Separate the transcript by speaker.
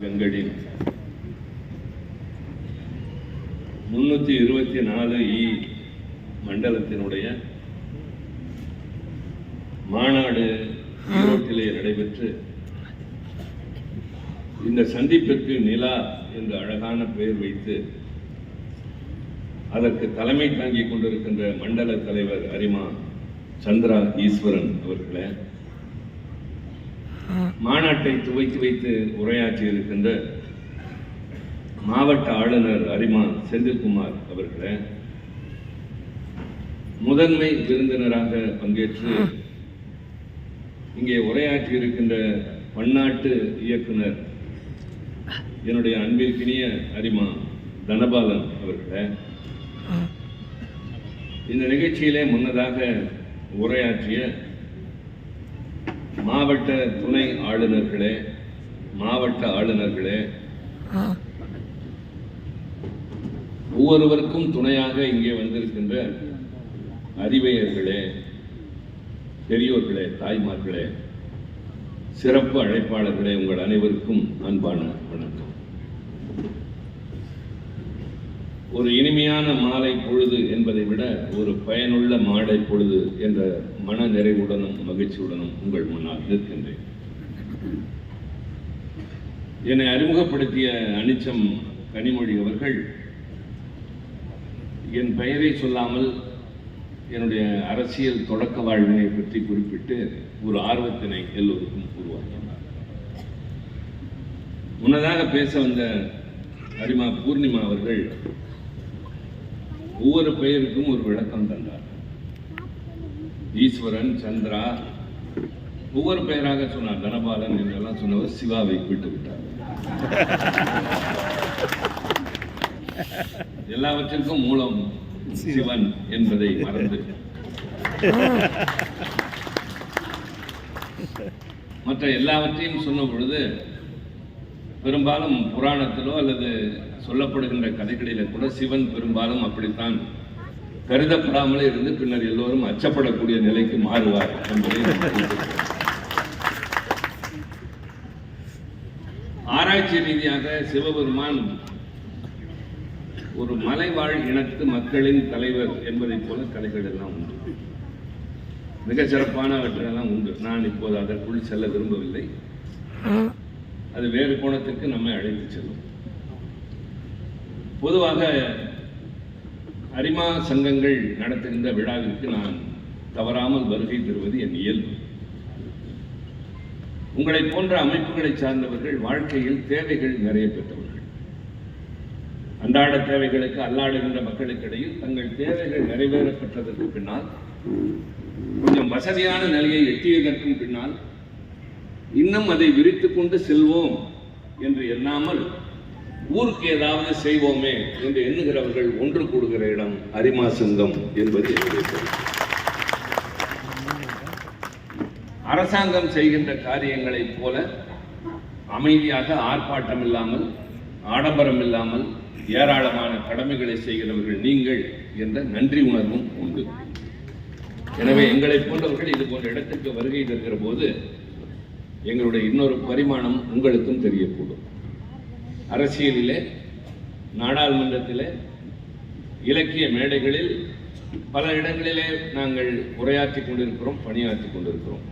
Speaker 1: கங்கடின் 324 மண்டலத்தினுடைய மாநாடு ஈரோட்டிலே நடைபெற்று இந்த சந்திப்பிற்கு நிலா என்று அழகான பெயர் வைத்து அதற்கு தலைமை தாங்கிக் கொண்டிருக்கின்ற மண்டல தலைவர் அரிமா சந்திரா ஈஸ்வரன் அவர்களே, மாநாட்டை துவக்கி வைத்து உரையாற்றி இருக்கின்ற மாவட்ட ஆளுநர் அரிமா செந்தில்குமார் அவர்களே, முதன்மை விருந்தினராக பங்கேற்று இங்கே உரையாற்றி இருக்கின்ற பன்னாட்டு இயக்குனர் என்னுடைய அன்பிற்கினிய அரிமா தனபாலன் அவர்களே, இந்த நிகழ்ச்சியிலே முன்னதாக உரையாற்றிய மாவட்ட துணை ஆளுநர்களே, மாவட்ட ஆளுநர்களே, ஒவ்வொருவருக்கும் துணையாக இங்கே வந்திருக்கின்ற அறிவையர்களே, பெரியோர்களே, தாய்மார்களே, சிறப்பு அழைப்பாளர்களே, உங்கள் அனைவருக்கும் அன்பான வணக்கம். ஒரு இனிமையான மாலை பொழுது என்பதை விட ஒரு பயனுள்ள மாலை பொழுது என்ற மன நிறைவுடனும் மகிழ்ச்சியுடனும் உங்கள் முன்னால் நிற்கின்றேன். என்னை அறிமுகப்படுத்திய அனிச்சம் கனிமொழி அவர்கள் என் பெயரை சொல்லாமல் என்னுடைய அரசியல் தொடக்க வாழ்வினை பற்றி குறிப்பிட்டு ஒரு ஆர்வத்தினை எல்லோருக்கும் உருவாக்கினார். முன்னதாக பேச வந்த அரிமா பூர்ணிமா அவர்கள் ஒவ்வொரு பெயருக்கும் ஒரு விளக்கம் தந்தார். ஈஸ்வரன், சந்திரா, ஒவ்வொரு பெயராக சொன்னார். தனபாலன் என்றெல்லாம் சொன்னவர் சிவாவை விட்டு விட்டார். எல்லாவற்றிற்கும் மூலம் சிவன் என்பதை மறந்து மற்ற எல்லாவற்றையும் சொன்ன பொழுது பெரும்பாலும் புராணத்திலோ அல்லது சொல்லப்படுகின்ற கதைகளிலே கூட சிவன் பெரும்பாலும் அப்படித்தான் கருதப்படாமலே இருந்து பின்னர் எல்லோரும் அச்சப்படக்கூடிய நிலைக்கு மாறுவார் என்பதை ஆராய்ச்சி ரீதியாக சிவபெருமான் ஒரு மலைவாழ் இனத்து மக்களின் தலைவர் என்பதை போல கதைகள் எல்லாம் உண்டு, மிக சிறப்பானவற்றெல்லாம் உண்டு. நான் இப்போது அதற்குள் செல்ல விரும்பவில்லை, அது வேறு கோணத்திற்கு நம்மை அழைத்து செல்லும். பொதுவாக அரிமா சங்கங்கள் நடத்துகின்ற விழாவிற்கு நான் தவறாமல் வருகை தருவது என் இயல்பு. உங்களை போன்ற அமைப்புகளை சார்ந்தவர்கள் வாழ்க்கையில் தேவைகள் நிறைய பெற்றவர்கள். அன்றாட தேவைகளுக்கு அல்லாடுகின்ற மக்களுக்கிடையில் தங்கள் தேவைகள் நிறைவேறப்பட்டதற்கு பின்னால், கொஞ்சம் வசதியான நிலையை எட்டியதற்கும் பின்னால் இன்னும் அதை விரித்து கொண்டு செல்வோம் என்று எண்ணாமல் ஊருக்கு ஏதாவது செய்வோமே என்று எண்ணுகிறவர்கள் ஒன்று கூடுகிற இடம் அரிமா சங்கம் என்பது என்னுடைய கருத்து. அரசாங்கம் செய்கின்ற காரியங்களைப் போல அமைதியாக ஆர்ப்பாட்டம் இல்லாமல், ஆடம்பரம் இல்லாமல் ஏராளமான கடமைகளை செய்கிறவர்கள் நீங்கள் என்ற நன்றி உணர்வும் உண்டு. எனவே எங்களை போன்றவர்கள் இது போன்ற இடத்திற்கு வருகை தருகிற போது எங்களுடைய இன்னொரு பரிமாணம் உங்களுக்கும் தெரியக்கூடும். அரசியலிலே, நாடாளுமன்றத்திலே, இலக்கிய மேடைகளில் பல இடங்களிலே நாங்கள் உரையாற்றி கொண்டிருக்கிறோம், பணியாற்றி கொண்டிருக்கிறோம்.